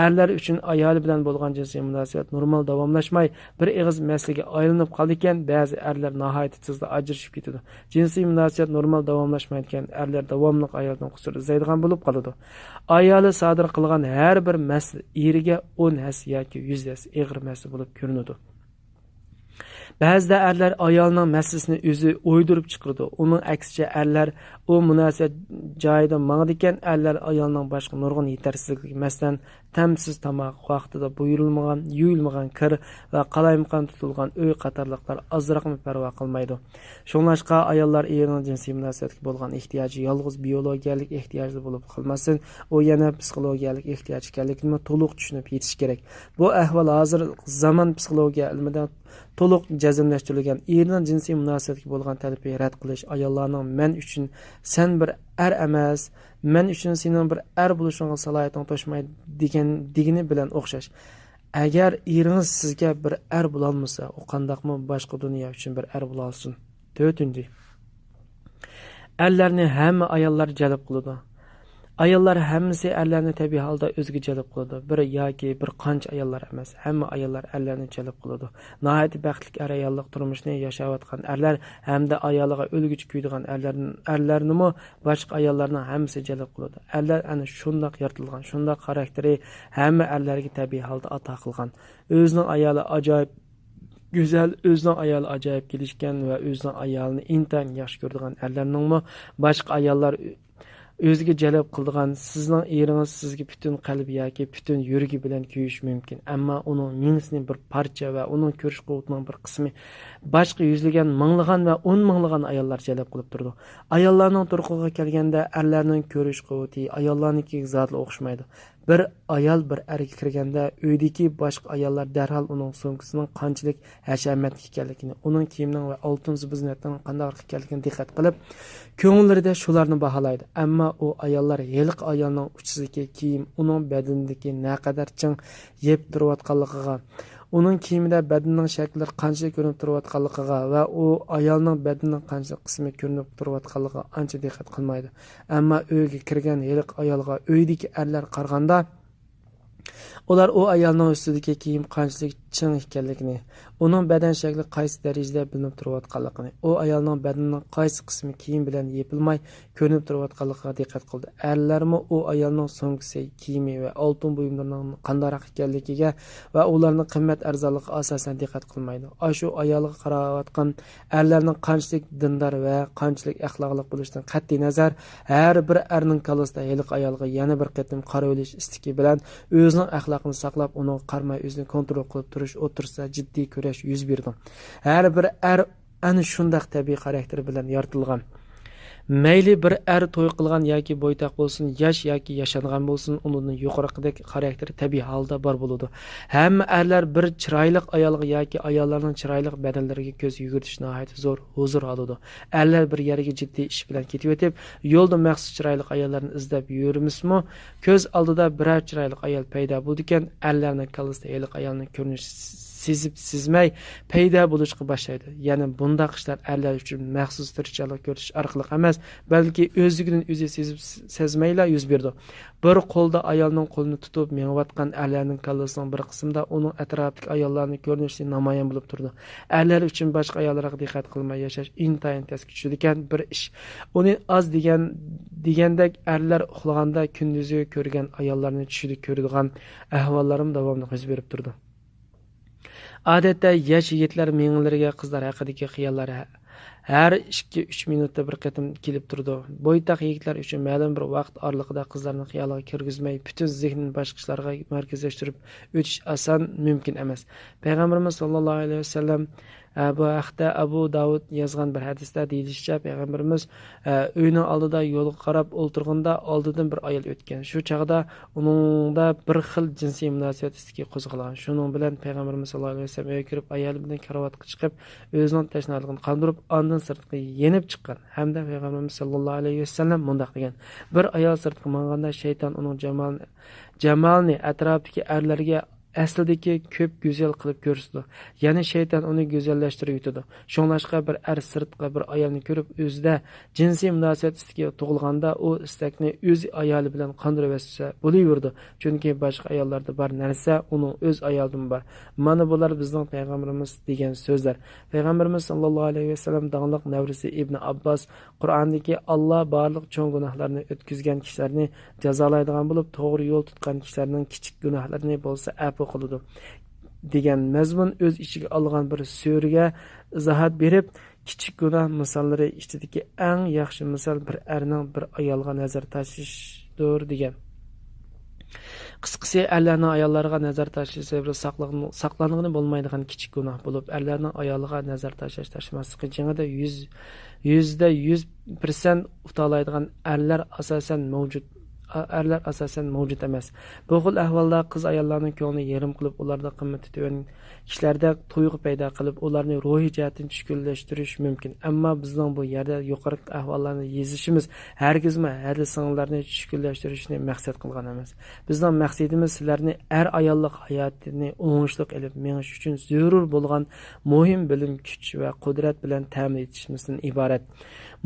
A: Erlar uchun ayoli bilan bo'lgan jinsiy munosabat normal davomlashmay, bir og'iz masalaga aylanib qoldi ekan, ba'zi erlar nihoyat tezda ajrashib ketadi. Jinsiy munosabat normal davomlashmaydigan erlar davomli ayoldan qusur izlaydigan bo'lib qoladi. Ayoli sodir qilgan har bir masala eriga 10 has yoki 100 has og'ir masala bo'lib ko'rinadi. Ba'zida erlar ayolning masalasini o'zi o'ydirib chiqirdi. Uning aksicha erlar u munosabat joyida mangdi ekan, erlar ayolning boshqa nurg'un yetersizligi, masalan, tamsiz tomoq, vaqtida buyurilmagan, yuyilmagan kir va qalaymaqon tutilgan uy qatorliqlar ozroqmi parvo qilmaydi. Shuningdek, ayollar erining jinsiy munosabatga bo'lgan ehtiyoji yolg'iz biologiyalik ehtiyoji bo'lib qolmasin, u yana psixologiyalik ehtiyoj ekanligini to'liq tushunib yetish kerak. Bu ahvol hozir zamon psixologiya ilmida to'liq jazmlashtirilgan. Erining jinsiy munosabatga bo'lgan talabni rad qilish ayollarning men uchun sen bir emas, men uchun sening bir bo'lishingga salohiyatning to'shmaydi degani bilan o'xshash. Agar eringiz sizga bir bo'la olmasa, u qandoqmi boshqa dunyo uchun bir bo'la olsin. 4. Erlarni hamma ayollar jalb qiladi. Ayollar hammasi erlarni tabiiy holda o'ziga jalb qiladi. Bir yoki bir qancha ayollar emas, hamma ayollar erlarni jalb qiladi. Nihoyat baxtli ayollik turmushni yashayotgan erlar hamda ayoliga o'lgich kuydigan erlarnimi boshqa ayollarning hammasi jalb qiladi. Erlar ana shundoq yaratilgan, shundoq xarakteri hamma erlarga tabiiy holda ato qilgan. O'zining ayoli ajoyib go'zal, o'zining ayoli ajoyib kelishgan va o'zining ayolini intayin yaxshi ko'radigan erlarningmi boshqa ayollar o'ziga jalb qiladigan sizning eringiz sizga butun qalbi yoki butun yuragi bilan kuyish mumkin, ammo uning mingsining bir parcha va uning ko'rish quvvatining bir qismi boshqa yuzlagan minglagan va 10 minglagan ayollar jalb qilib turdi. Ayollarning turqiga kelganda erlarning ko'rish quvvati ayollarnikiga zotli o'xshamaydi. Bir ayol bir erga kirganda uydagi boshqa ayollar darhol uning sumkasining qanchalik hashamatli ekanligini, uning kiyimining va oltin ziynatining qanday ekanligini diqqat qilib, ko'ngillarida shularni baholaydi. Ammo u ayollar yeliq ayolning uchsidagi kiyim uning badanidagi naqadar ching yeb turayotganligiga, uning kiyimida badanning shakllari qancha ko'rinib turayotganligiga va u ayolning badanining qancha qismi ko'rinib turayotganligiga ancha diqqat qilmaydi. Ammo uyga kirgan yeliq ayolga uydagi erlar qaraganda ular u ayolning ustidagi kiyim qanchalik ching ekanligini, uning badan shakli qaysi darajada bilinib turayotganligini, u ayolning badanining qaysi qismi kiyim bilan yepilmay ko'rinib turayotganligiga diqqat qildi. Erlarmi u ayolning sumkasi, kiyimi va oltin buyumlarining qanday ekanligiga va ularning qimmat arzonligiga asosan diqqat qilmaydi. Shu ayolga qarayotgan erlarning qanchalik dindor va qanchalik axloqli bo'lishidan qat'iy nazar, har bir erning kalasida yeliq ayolga yana bir qatim qarab olish istiki bilan o'zining axloqini saqlab, uni qarmay o'zini kontrol qilib turish o'tirsa jiddiy kurash yuz berdi. Har bir er ana shunday tabiiy xarakteri bilan yaratilgan. Mayli bir er to'y qilgan yoki bo'ytaq bo'lsin, yosh yoki yashangan bo'lsin, uning yuqoridagi xarakteri tabiiy holda bor bo'ladi. Hamma erlar bir chiroyli ayolga yoki ayollarning chiroyli badanlariga ko'z yugurtish nihoyat zo'r huzur oladi. Erlar bir yerga jiddiy ish bilan ketib o'tib, yo'lda maxsus chiroyli ayollarni izlab yurimizmi, ko'z oldida biror chiroyli ayol paydo bo'ldi-ekan, erlarning kallasida yeliq ayolning ko'rinishi sezmay paydo bo'lishga boshlaydi. Ya'ni bunday ishlar erlar uchun maxsus tirishchilik ko'rish orqali emas, balki o'zligidan o'zi sezmayla yuz berdi. Bir qo'lda ayolning qo'lini tutib mengayotgan erlarning kallasining bir qismida uning atrofidagi ayollarning ko'rinishi namoyon bo'lib turdi. Erlar uchun boshqa ayollarga diqqat qilmay yashash intayin tezga tushadigan bir ish. Uni oz degandek erlar uxlaganda kunduzi ko'rgan ayollarni tushida ko'radigan ahvollarim davomli yuz berib turdi. Odatda yosh yigitlar minglarga qizlar haqidagi xiyollari har 2-3 minutda bir qatim kelib turdi. Bo'ytaq yigitlar uchun ma'lum bir vaqt oralig'ida qizlarning xiyoliga kirgizmay, butun zehnini boshqa ishlarga markazlashtirib o'tish oson mumkin emas. Payg'ambarimiz sollallohu alayhi vasallam bu haqda Abu Davud yozgan bir hadisda deyilishicha, payg'ambarimiz uyning oldida yo'lga qarab o'tirganda oldidan bir ayol o'tgan. Shu chaqda uningda bir xil jinsiy munosabat istiqi qo'zg'algan. Shuning bilan payg'ambarimiz sollallohu alayhi vasallam uyga kirib, ayol bilan karavotga chiqib, o'zining tashnaligini qondirib, ondan sirtga yenib chiqqan. Hamda payg'ambarimiz sollallohu alayhi vasallam mundaq degan: bir ayol sirtga manganda shayton uning jamolni atrofidagi erlarga aslidagi ko'p go'zal qilib ko'rsatdi. Ya'ni shayton uni go'zallashtirib yutadi. Shunlashqa bir er sirtqa bir ayolni ko'rib, o'zida jinsiy munosabat istiga tug'ilganda u istakni o'z ayoli bilan qondirib o'tsa bo'laverdi. Chunki boshqa ayollarda bor narsa uning o'z ayolidan bor. Mana bular bizning payg'ambarimiz degan so'zlar. Payg'ambarimiz sollallohu alayhi vasallam da'liq navrisi Ibn Abbos Qur'ondagi Alloh barliq cho'ng gunohlarni o'tkazgan kishilarni jazolaydigan bo'lib, to'g'ri yo'l tutgan kishilarning kichik gunohlarini bo'lsa afu qiladi degan mazmun o'z ichiga olgan bir so'riga izohat berib, kichik gunoh misollari ichidagi eng yaxshi misol bir erning bir ayolga nazar tashishdir degan. Qisqasi, erlarning ayollarga nazar tashlashi saqlanig'ini bo'lmaydigan kichik gunoh bo'lib, erlarning ayoliga nazar tashmasligi jangida 100% utalaydigan erlar asosan mavjud emas. Bu xil ahvolda qiz ayollarning ko'nglini yerim qilib, ularda qimmati tuvan kishilarda tuyg'u paydo qilib, ularni ruhiy jihatdan tushkunlashtirish mumkin. Ammo bizning bu yerda yuqori ahvollarni yezishimiz hargizmi hali singlarni tushkunlashtirishni maqsad qilgan emas. Bizning maqsadimiz sizlarni ayollik hayotini o'ngishli qilib, mengish uchun zarur bo'lgan muhim bilim, kuch va qudrat bilan ta'min etishimizdan iborat.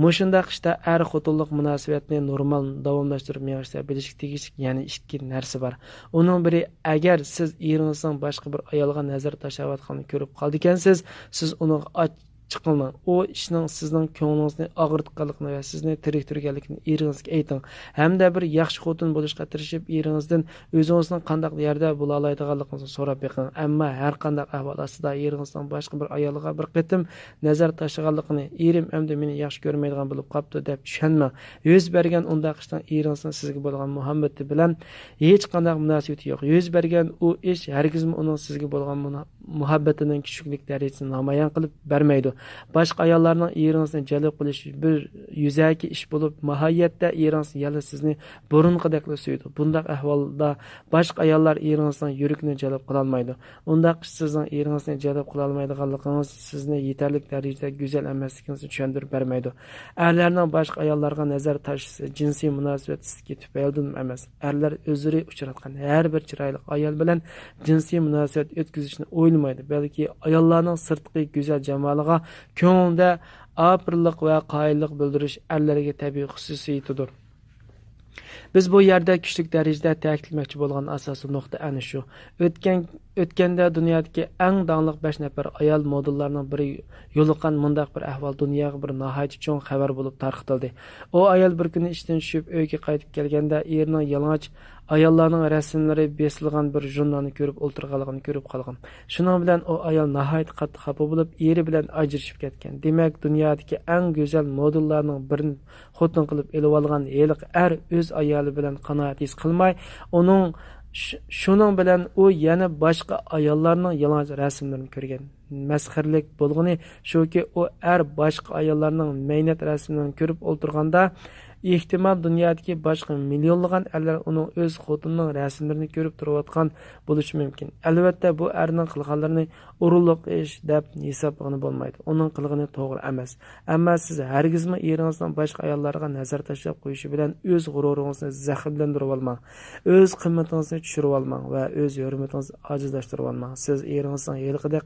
A: Mushundaq ishda xotinlik munosabatni normal davomlashtirib mengishda bilishga tegishli yana ikki narsa bor. Uning biri, agar siz eringizning boshqa bir ayolga nazar tashlayotganini ko'rib qoldikansiz, siz uni chiqilmang. O ishning sizning ko'nglingizni og'ritganligini va sizni tiriktirganligini eringizga ayting. Hamda bir yaxshi xotin bo'lishga tirishib, eringizdan o'zingizning qanday yerda bo'la oladiganligingizni so'rab beqing. Ammo har qanday ahvol ostida eringizning boshqa bir ayolga bir qitim nazar tashlaganligini, erim endi meni yaxshi ko'rmaydigan bo'lib qopti deb tushunmang. Yuz bergan undaq ishdan eringizning sizga bo'lgan muhabbati bilan hech qanday munosabati yo'q. Yuz bergan u ish hargizmi uning sizga bo'lgan muhabbatining kuchlik darajasini namoyon qilib bermaydi. Boshqa ayollarning eringizni jalb qilish bir yuzaki ish bo'lib, mohiyatda eringiz yali sizni burunqidek suydi. Bundaq ahvolda boshqa ayollar eringizni yuragini jalb qila olmaydi. Undaq sizning eringizni jalb qila olmaydiganligingiz sizni yetarli darajada go'zal emasligingizni tushuntirib bermaydi. Erlarning boshqa ayollarga nazar tashlashi jinsiy munosabatga tufaylidan emas. Erlar o'zlari uchratgan har bir chiroyli ayol bilan jinsiy munosabat o'tkazishni o'ylamaydi, balki ayollarning sirtqi go'zal jamoliga ko'ngilda apirlik va qoyillik bildirish erlarga tabiiy xususiyatidir. Biz bu yerda kuchli darajada ta'kidlamoqchi bo'lgan asosiy nuqta ana shu. O'tganda dunyodagi eng danglik 5 nafar ayol modellarining biri yo'liqqan mundaq bir ahvol dunyoga bir nihoyat cho'ng xabar bo'lib tarqatildi. O ayol bir kuni ishdan tushib uyga qaytib kelganda erining yalang'och ayollarning rasmlari besilgan bir jurnalni ko'rib o'tirganligini ko'rib qolgan. Shuning bilan o ayol nihoyat qattiq xafa bo'lib, eri bilan ajrashib ketgan. Demak, dunyodagi eng go'zal modellarning birini xotin qilib elib olgan yeliq o'z ayoli bilan qanoat his qilmay, shuning bilan u yana boshqa ayollarning yalang'och rasmlarini ko'rgan. Masxarlik bo'lgani shuki, u boshqa ayollarning maynat rasmlarini ko'rib o'tirganda ehtimol dunyodagi boshqa millionlagan erlar uning o'z xotinining rasmlarini ko'rib turayotgan bo'lishi mumkin. Albatta, bu erning qilganlarini o'rinliq ish deb hisoblagani bo'lmaydi. Uning qilgani to'g'ri emas. Ammo siz hargizmi eringizning boshqa ayollarga nazar tashlab qo'yishi bilan o'z g'ururingizni zaximlantirib olmang. O'z qimmatingizni tushirib olmang va o'z hurmatingizni ojizlashtirib olmang. Siz eringizning yelqidek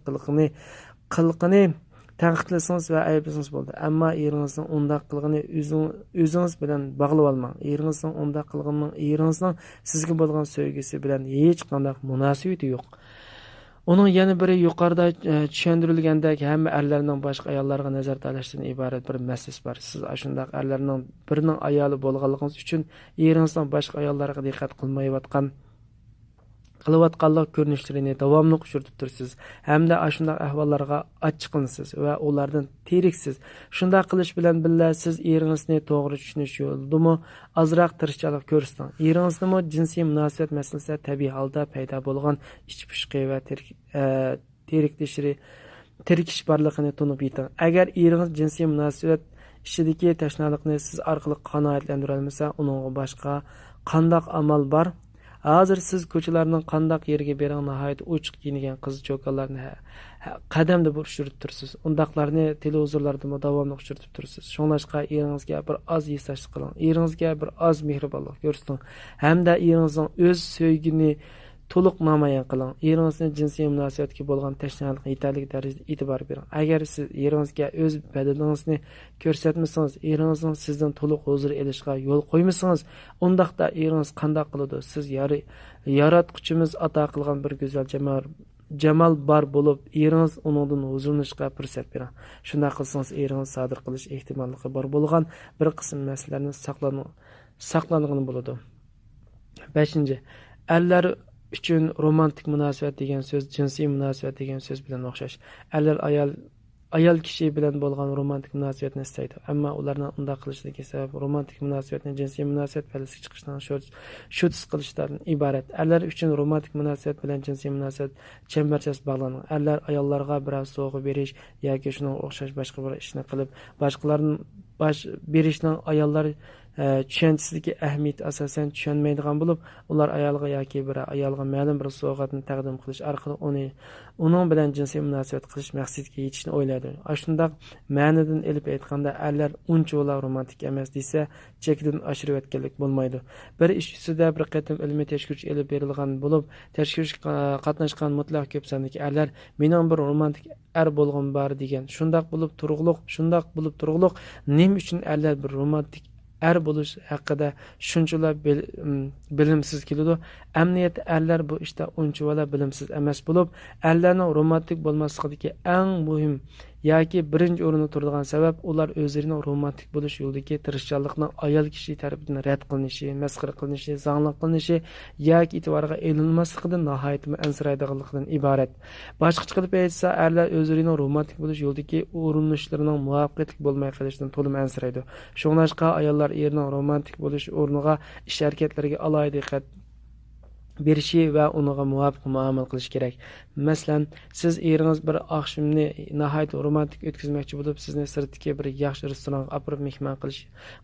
A: qilqini tanqidlasangiz va ayblasangiz bo'ldi. Ammo eringizning undaq qilgani o'zingiz bilan bog'lab olmang. Eringizning undaq qilganining eringizning sizga bo'lgan sevgisi bilan hech qanday munosabati yo'q. Uning yana biri yuqorida tushuntirilgandek hamma erlarning boshqa ayollarga nazar tashlashdan iborat bir masala bor. Siz shundaq erlarning birining ayoli bo'lganligingiz uchun eringizning boshqa ayollarga diqqat qilayotganlik ko'rinishlarini davomli uchirib tursiz. Hamda ashundaq ahvollarga ochiqlisiz va ulardan tiriksiz. Shunday qilish bilan birga siz eringizni to'g'ri tushunish yo'lidami azroq tirishchilik ko'rsating. Eringizni jinsiy munosabat masalasida tabiiy holda paydo bo'lgan ichpishqi va tirikish borligini tunib yeting. Agar eringiz jinsiy munosabat ishidagi tashnalikni siz orqali qanoatlantira olmasa, uningga boshqa qandoq amal bor? Hozir siz ko'chalarning qandoq yerga bering nihoyat ochiq kiyingan qiz-cho'kanlarni qadamda burishtirib tursiz. Undaqlarni televizorlarda davomli uchirib tursiz. Shunlashqa eringizga bir oz yesashlik qiling. Eringizga bir oz mehribonlik ko'rsating. Hamda eringizning o'z sevgini to'liq namoyon qiling. Eringizning jinsiy munosabatga bo'lgan tashnalikka yetarli darajada e'tibor bering. Agar siz eringizga o'z badaningizni ko'rsatmasangiz, eringizning sizdan to'liq huzur olishga yo'l qo'ymasangiz, undaqda eringiz qanday qiladi? Siz yaratquchimiz ato qilgan bir go'zal jamal bor bo'lib, eringiz uningdan huzurlanishga fursat bering. Shunday qilsangiz, eringiz sodir qilish ehtimolligi bor bo'lgan bir qism masalalarni saqlanigani bo'ladi. 5. Erlar uchun romantik munosabat degan so'z jinsiy munosabat degan so'z bilan o'xshash. Erlar ayol kishi bilan bo'lgan romantik munosabatni istaydi. Ammo ularning unda qilishligi sabab romantik munosabatni jinsiy munosabat palasiga chiqishdan shutsiz qilishdan iborat. Erlar uchun romantik munosabat bilan jinsiy munosabat chambarchas bog'langan. Erlar ayollarga biroz sovg'a berish yoki shunga o'xshash boshqa bir ishni qilib, boshqalarning berishning ayollar tushunchasidagi ahamiyati asosan tushunmaydigan bo'lib, ular ayolga yoki bir ayolga ma'lum bir sovg'atni taqdim qilish orqali uning bilan jinsiy munosabat qilish maqsadiga yetishni o'ylaydi. Shundoq ma'nidan elib aytganda, erlar uncha romantik emas desa, chekdan oshirib o'tganlik bo'lmaydi. Bir ish ustida bir qatim ilmiy tekshirish elib berilgan bo'lib, tekshirish qatnashgan mutlaq ko'p sondagi erlar mening bir romantik er bo'lgan bor degan. Shundoq bo'lib turug'liq, nima uchun erlar bir romantik er bo'lish haqida shunchalar bilimsiz keladi. Amniyat erlar bu ishda unchalar bilimsiz emas bo'lib, erlarning romantik bo'lmasligidagi eng muhim yoki birinchi o'rinda turadigan sabab ular o'zlarining romantik bo'lish yo'lidagi tirishchanlikning ayol kishi tarafidan rad qilinishi, masxara qilinishi, zanglik qilinishi yoki e'tiborga ilinmasligidan nihoyat ansiraydiganligidan iborat. Boshqacha qilib aytsa, erlar o'zlarining romantik bo'lish yo'lidagi urinishlarining muvaffaqiyatli bo'lmay qolishidan to'liq ansiraydi. Shuningdek, ayollar erining romantik bo'lish o'rniga ish harakatlariga alohida diqqat berishi va unga muvofiq muomala qilish kerak. Masalan, siz eringiz bir oqshomni nihoyat romantik o'tkazmoqchi bo'lib, sizni sirtdagi bir yaxshi restoranga olib mehmon qilish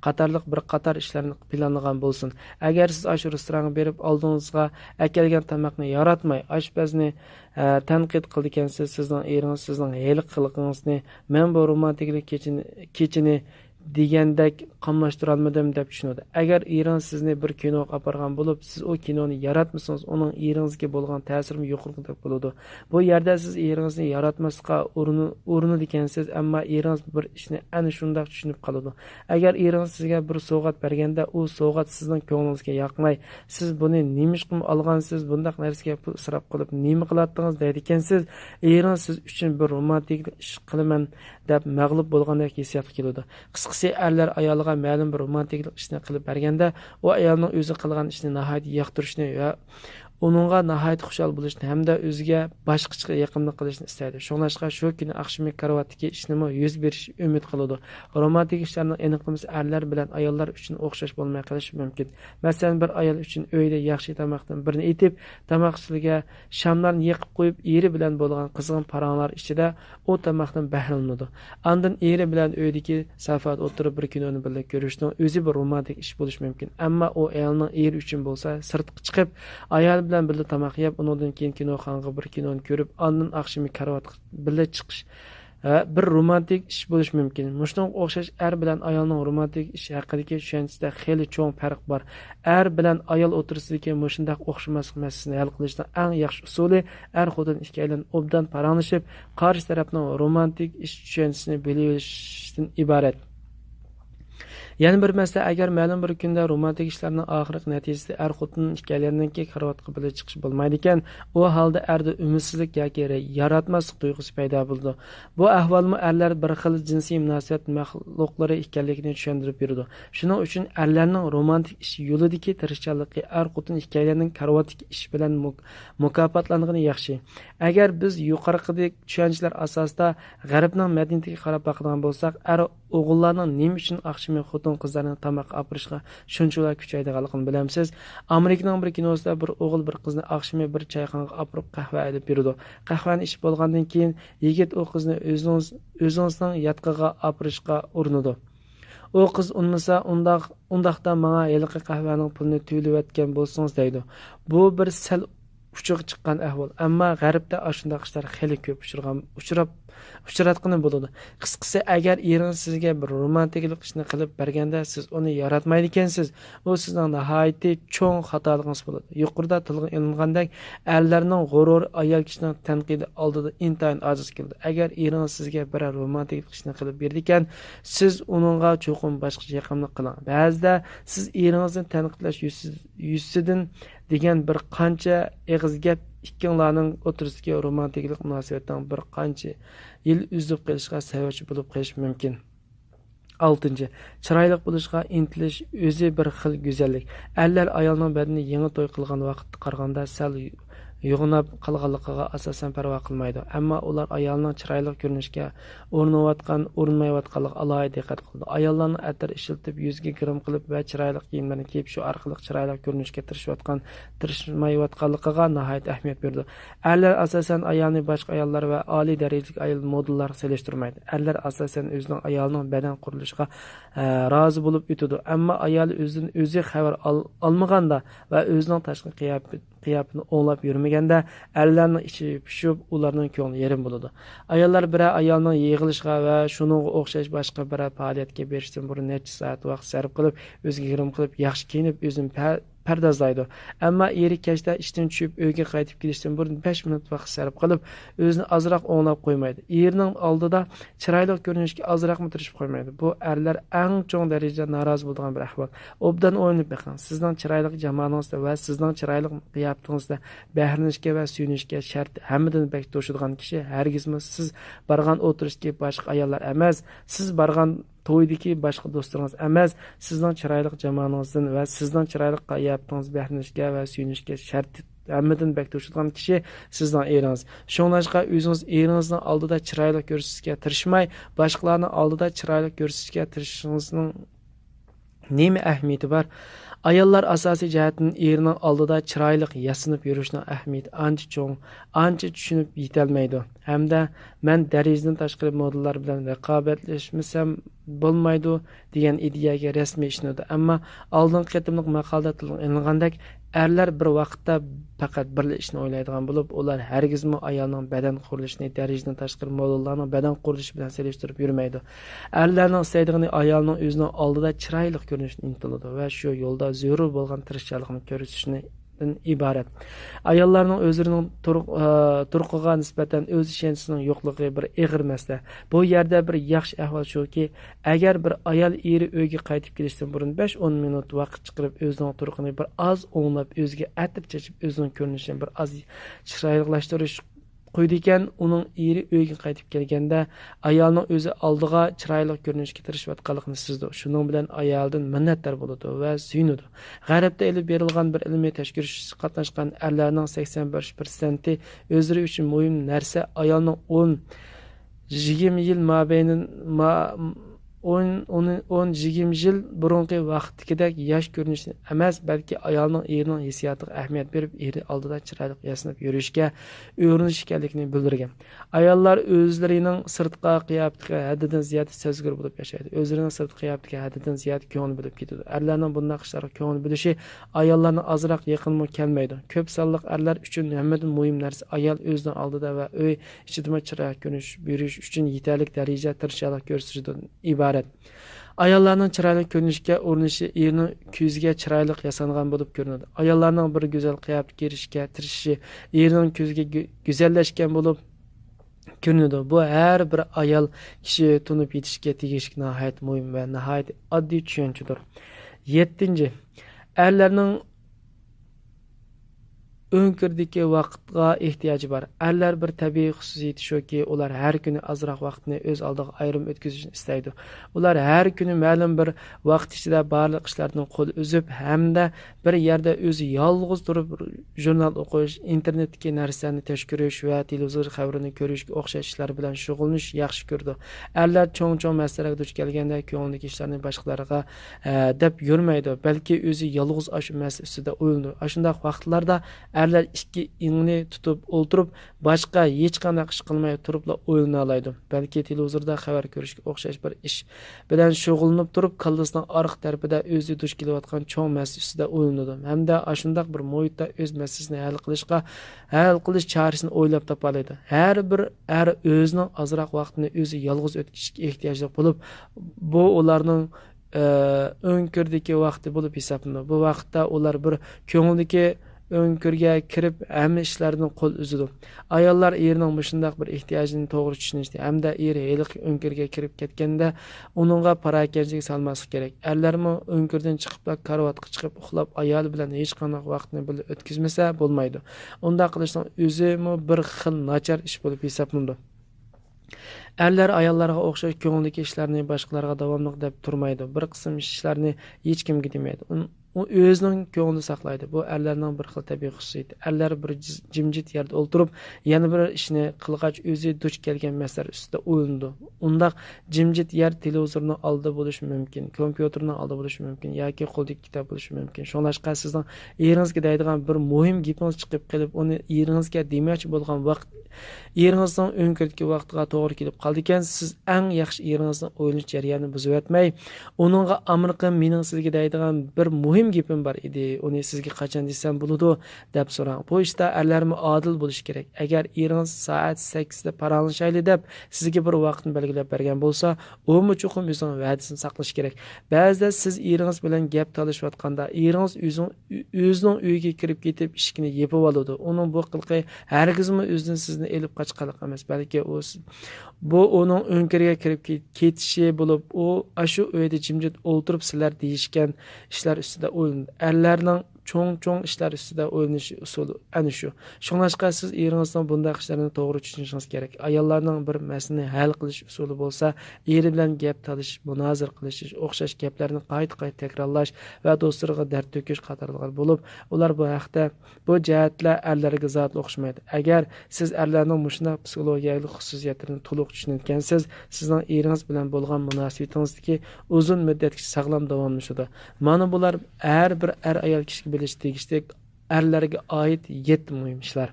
A: qatorliq bir qator ishlarni planlagan bo'lsin. Agar siz shu restoranga berib oldingizga akelgan tamoqni yaratmay, oshpazni tanqid qilgansiz, sizning eringiz sizning hali qilganligingizni, men bu romantiklik kechini degandek qamlashtira olmadim deb tushunadi. Agar eringiz sizni bir kinoga olib borgan bo'lib, siz u kinoni yaratmasangiz, uning eringizga bo'lgan ta'siri yuqori bo'ladi. Bu yerda siz eringizni yaratmasga urinadi ekansiz, ammo eringiz bir ishni ana shunday tushunib qoladi. Agar eringiz sizga bir sovg'at berganda, u sovg'at sizning ko'nglingizga yoqmay, siz buni nima uchun olgansiz, bunday narsaga pul isrof qilib nima qiladingiz deydi ekansiz, eringiz siz uchun bir romantik ish qilaman deb mag'lub bo'lgandek hissiyat keladi. Qisqasi, erlar ayolga ma'lum bir romantik ishni qilib berganda, u ayolning o'zi qilgan ishni nihoyat yoqtirishni va uningga nihoyat xushal bo'lishni hamda o'ziga boshqacha yaqinlik qilishni istaydi. Shuningdek, shu kuni oqshomgi karavotdagi ishnimi yuz berish umid qiladi. Romantik ishlarning aniqlamasi erlar bilan ayollar uchun o'xshash bo'lmay qolishi mumkin. Masalan, bir ayol uchun uyda yaxshi tamoqdan birini etib, tamoqchiga shamlarni yoqib qo'yib, eri bilan bo'lgan qizg'in paranglar ichida u tamoqdan bahramlanadi. Ondan eri bilan uydagi safoat o'tirib bir kunoni birga ko'rishning o'zi bir romantik ish bo'lishi mumkin. Ammo u ayolning eri uchun bo'lsa, sirtga chiqib, ayol bilan birga tamoq yeb, undan keyin kinoxonaga bir kinoni ko'rib, ondan oqshomgi karavotga birga chiqish bir romantik ish bo'lishi mumkin. Mushunga o'xshash er bilan ayolning romantik ish haqidagi tushunchasida xeyli cho'ng farq bor. Er bilan ayol o'tirsidagi mushunday o'xshamaslik masalasini hal qilishning eng yaxshi usuli er xotin ikkalan obdan paranglashib, qarshi tarafning romantik ish tushunchasini bilishdan iborat. Yana bir masala, agar ma'lum bir kunda romantik ishlarning oxirgi natijasida er xotin ikkalarininki karavotga birga chiqish bo'lmaydi ekan, u holda erda umidsizlik yoki yaratmaslik tuyg'usi paydo bo'ldi. Bu ahvolmi erlar bir xil jinsiy munosabat maxluqlari ekanligini tushuntirib berdi. Shuning uchun erlarning romantik ish yo'lidagi tirishchanligi er xotin ikkalarining karavotdagi ish bilan mukofotlangani yaxshi. Agar biz yuqoridagi tushunchalar asosida g'arbning madaniyatiga qarab boqadigan bo'lsak, er o'g'illarning nima uchun oqshomgi xotin qizlarni tamoq olishga shunchalar kuchaydiganligini bilamsiz. Amerikaning bir kinosida bir o'g'il bir qizni oqshomgi bir choyxonaga olib qahva olib berdi. Qahvani ichib bo'lgandan keyin yigit u qizni o'zingizning yatqiga olishga urinadi. U qiz unmasa, undaqda menga yilqi qahvaning pulini to'layotgan bo'lsangiz deydi. Bu bir sal uchuq chiqqan ahvol, ammo g'arbda shunday ishlar xeyli ko'p uchratqani bo'ladi. Qisqasi, agar eringiz sizga bir romantiklik ishni qilib berganda, siz uni yaratmaydi ekansiz, u sizning nihoyatda cho'ng xatoligingiz bo'ladi. Yuqorida tilga ilingandek, erlarning g'urur ayol kishining tanqidi oldida intayin ojiz keldi. Agar eringiz sizga bir romantik ishni qilib berdi ekan, siz uningga cho'qim boshqacha yaqinlik qiling. Ba'zida siz eringizni tanqidlash yuzidan degan bir qancha eg'iz gap ikkinlarning o'tirisiga romantiklik munosabatdan bir qancha yil uzib qolishga sababchi bo'lib qolishi mumkin. 6. Chiroyli bo'lishga intilish o'zi bir xil go'zallik. Erlar ayolning badani yangi to'y qilgan vaqtga qaraganda sal yo'g'inab qolganligiga asosan parvo qilmaydi. Ammo ular ayolning chiroyli ko'rinishga urinmayotganligiga alohida diqqat qiladi. Ayollarning atir ishlatib, yuzga grim qilib va chiroyli kiyimlarni kiyib, shu orqali chiroyli ko'rinishga tirishmayotganligiga nihoyat ahamiyat berdi. Erlar asosan ayolni boshqa ayollar va oliy darajadagi ayol modellar solishtirmaydi. Erlar asosan o'zining ayolining badan qurilishiga rozi bo'lib o'tadi. Ammo ayol o'zi xabar olmaganda va o'zining tashqi qiyofasini o'nglab yurmaganda erlarning ichi pishib, ularning ko'ngli yerim bo'ladi. Ayollar bir ayolning yig'ilishiga va shuningga o'xshash boshqa bir faoliyatga berishdan burun necha soat vaqt sarf qilib, o'ziga g'irim qilib, yaxshi kiyinib, o'zini pardozlaydi. Ammo eri kechda ishdan tushib uyga qaytib kelishdan burun 5 minut vaqt sarf qilib, o'zini ozroq o'nglab qo'ymaydi. Erining oldida chiroyli ko'rinishga ozroq tirishib qo'ymaydi. Bu erlar eng cho'ng darajada norozi bo'lgan bir ahvol. Obdan o'ylanib beqing. Sizning chiroyli jamoangizda va sizning chiroyli qiyofatingizda bahrinishga va suyunishga shart hammadan bek to'shadigan kishi hargizmi siz borgan o'tirishga boshqa ayollar emas, siz borgan to'ydagi boshqa do'stlaringiz emas, sizning chiroyli jamoangizdan va sizning chiroyli qiyofatingiz bahrinishga va suyunishga shart hammadan bek to'shadigan kishi sizning eringiz. Shuningdek, o'zingiz eringizni oldida chiroyli ko'rsatishga tirishmay, boshqalarning oldida chiroyli ko'rsatishga tirishingizning nima ahamiyati bor? Ayollar asosiy jihatdan erining oldida chiroyli yasinib yurishning ahamiyati ancha cho'ng, ancha tushunib yetolmaydi. Hamda men darajadan tashqari modellar bilan raqobatlashmasam bo'lmaydi degan ideyaga rasmiy ishnadi. Ammo oldingi qatimliq maqolada tilingandek erlar bir vaqtda faqat bir ishni o'ylaydigan bo'lib, ular hargizmi ayolning badan qurilishini darajadan tashqari modellarning badan qurilishi bilan selishtirib yurmaydi. Erlarning istaydigani ayolning o'zining oldida chiroyli ko'rinishni intiladi va shu yo'lda zarur bo'lgan tirishchilikni ko'rsatishni iborat. Ayollarning o'zlarining turqiga nisbatan o'z ishonchining yo'qligi bir ig'ir masala. Bu yerda bir yaxshi ahvol shuki, agar bir ayol eri uyga qaytib kelishdan burun 5-10 minut vaqt chiqarib o'zining turqini bir oz o'nglab, o'ziga atir chechib, o'zining ko'rinishini bir oz chiroylilashtirish qo'ydi ekan, uning eri uyga qaytib kelganda ayolning o'zi oldiga chiroyli ko'rinishga tirishayotganligini sezdi. Shuning bilan ayoldan minnatdor bo'ladi va suyunadi. G'arbda ilib berilgan bir ilmiy tashkilotda qatnashgan erlarning 85% o'zlari uchun muhim narsa ayolning 10-20 yil mobaynida 10-20 yil burungi vaqtdagidek yosh ko'rinishni emas, balki ayolning erining hissiyotiga ahamiyat berib, eri oldida chiroyli yasinib yurishga o'rinish ekanligini bildirgan. Ayollar o'zlarining sirtqi qiyofatiga haddidan ziyod sezgir bo'lib yashaydi. O'zlarining sirtqi qiyofatiga haddidan ziyod ko'ngil bo'lib ketadi. Erlarning bunday ishlarga ko'ngil bo'lishi ayollarning ozroq yaqinmi kelmaydi. Ko'p sonliq erlar uchun hammadan muhim narsa ayol o'zining oldida va uy ichida chiroyli ko'rinish berish uchun yetarli darajada tirishchilik ko'rsatishdan iborat. Ayollarning chiroyli ko'rinishga urinishi erining ko'ziga chiroyli yasangan bo'lib ko'rinadi. Ayollarning bir go'zal qiyofatga erishishga tirishishi erining ko'ziga go'zallashgan bo'lib ko'rinadi. Bu har bir ayol kishi tunib yetishga tegishli nihoyat muhim va nihoyat oddiy tushunchadir. 7. Erlarning o'nkirdagi vaqtga ehtiyoji bor. Erlar bir tabiiy xususiyati shuki, ular har kuni ozroq vaqtni o'z oldiga ayrim o'tkazishni istaydi. Ular har kuni ma'lum bir vaqt ichida barliq ishlardan qo'l uzib, hamda bir yerda o'zi yolg'iz turib jurnal o'qish, internetdagi narsalarni tashkirish va televizor xabarini ko'rishga o'xshash ishlar bilan shug'ullanish yaxshi ko'rdi. Erlar cho'ng-cho'ng masalaga duch kelganda ko'nglidagi ishlarni boshqalarga deb yurmaydi, balki o'zi yolg'iz shu masala ustida o'ylaydi. Shunday vaqtlarda erlar ikki ingni tutib o'ltirib, boshqa hech qanday ish qilmay turibla o'ylana oladi. Balki televizorda xabar ko'rishga o'xshash bir ish bilan shug'ullanib turib, kallasining orqa tarafida o'zi duch kelayotgan cho'ng masala ustida o'ylanadi. Hamda shunday bir muhitda o'z masalasini hal qilish chorasini o'ylab topa oladi. Har bir o'zining ozroq vaqtini o'zi yolg'iz o'tkazishga ehtiyojli bo'lib, bu ularning o'nkirdagi vaqti bo'lib hisoblanadi. Bu vaqtda ular bir ko'ngildagi o'nkirga kirib hamma ishlarni qo'l uzadi. Ayollar erining shunday bir ehtiyojini to'g'ri tushunishdi hamda eri heliq o'nkirga kirib ketganda uningga parakanchilik solmaslik kerak. Erlarmi o'nkirdan chiqib karavotga chiqib uxlab ayol bilan hech qanday vaqtni birga o'tkazmasa bo'lmaydi. Unda qilishning o'zimi bir xil nachar ish bo'lib hisoblanadi. Erlar ayollarga o'xshash ko'ngildagi ishlarni boshqalarga davomli deb turmaydi. Bir qism ishlarni hech kimga demaydi. u o'zining ko'nglini saqlaydi. Bu erlarning bir xil tabiiy xususiyati. Erlar bir jimjit yerda o'ltirib, yana bir ishni qilgach o'zi duch kelgan masala ustida o'ylanadi. Undaq jimjit yer televizorning oldida bo'lishi mumkin, kompyuterning oldida bo'lishi mumkin yoki qo'ldagi kitob bo'lishi mumkin. Shunlashqa sizning eringizga deydigan bir muhim gapingiz chiqib kelib, uni eringizga demoqchi bo'lgan vaqt eringizning o'nkirtki vaqtiga to'g'ri kelib qoldi ekan, siz eng yaxshi eringizning o'ylanish jarayonini buzib o'tmay, uningga "Amerika mening sizga deydigan bir muhim gapim bor edi. Uni sizga qachon desam bo'ladi?" deb so'rang. Bu ishda erlarmi odil bo'lish kerak. Agar eringiz soat 8 da paranlashayli deb sizga bir vaqtni belgilab bergan bo'lsa, u muchuqum o'zining va'dasini saqlash kerak. Ba'zida siz eringiz bilan gap talashayotganda, eringiz o'zining uyiga kirib ketib, eshikni yopib oladi. Uning bu qilqi hargizmi o'zidan sizni elib qochqanlik emas, balki bu uning o'nkiriga kirib ketishi bo'lib, u shu uyda jimjit o'ltirib sizlar deyishgan ishlar ustida o'ylanadi. Erlarning cho'ng ishlar ustida o'ylanish usuli ana shu. Shunlashqa siz eringizning bunday ishlarini to'g'ri tushunishingiz kerak. Ayollarning bir masalani hal qilish usuli bo'lsa, eri bilan gap talish, munozir qilish, o'xshash gaplarni qayta-qayta takrorlash va do'stlariga dard to'kish qatorlilar bo'lib, ular bu haqda bu jihatlar erlarga zot o'xshamaydi. Agar siz erlarning mushunday psixologiyalik xususiyatlarini to'liq tushungansiz, sizning eringiz bilan bo'lgan munosabatingizdagi uzun muddatli sog'lom davomlashadi. Mana bular har bir ayol kishiga bilish tegishli erlarga oid 7 muhim ishlar.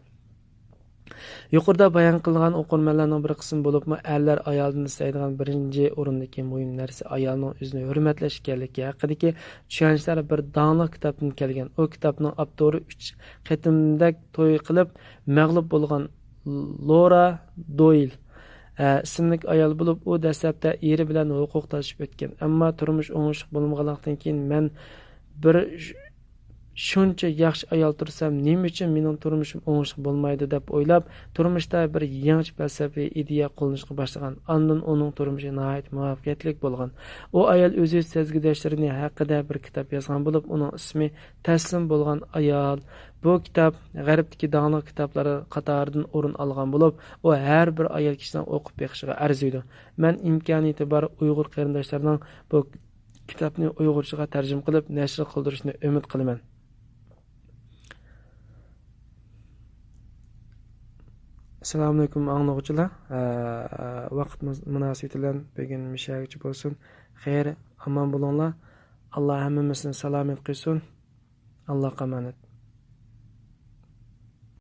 A: Yuqorida bayon qilingan o'qirmanlarning bir qismi bo'libmi, erlar ayoldan istaydigan birinchi o'rindagi muhim narsa ayolning o'zini hurmatlash ekanligi haqidagi tushunchalar bir dongli kitobdan kelgan. U kitobning avtori 3 qatimda to'y qilib mag'lub bo'lgan Laura Doyle ismli ayol bo'lib, u dastlabda eri bilan huquq talashib o'tgan. Ammo turmush o'ngishli bo'lmaganlikdan keyin men bir shuncha yaxshi ayol tursam, nima uchun mening turmushim o'ngishli bo'lmaydi deb o'ylab, turmushda bir yangi falsafiy ideya qo'llanishga boshlagan. Ondan uning turmushi nihoyat muvaffaqiyatli bo'lgan. U ayol o'zi sezgidoshlarini haqida bir kitob yozgan bo'lib, uning ismi Taslim bo'lgan ayol. Bu kitob g'arbdagi dongli kitoblar qatoridan o'rin olgan bo'lib, u har bir ayol kishining o'qib beqishiga arziydi. Men imkoniyati bor Uyg'ur qarindoshlarining bu kitobni Uyg'urchaga tarjima qilib nashr qildirishni umid qilaman. Assalomu alaykum anglovchilar. Vaqt munosabati bilan bugun mishagichi bo'lsin. Xayr, omon bo'linglar. Alloh hammamizni salomat qilsin. Alloh qamanat.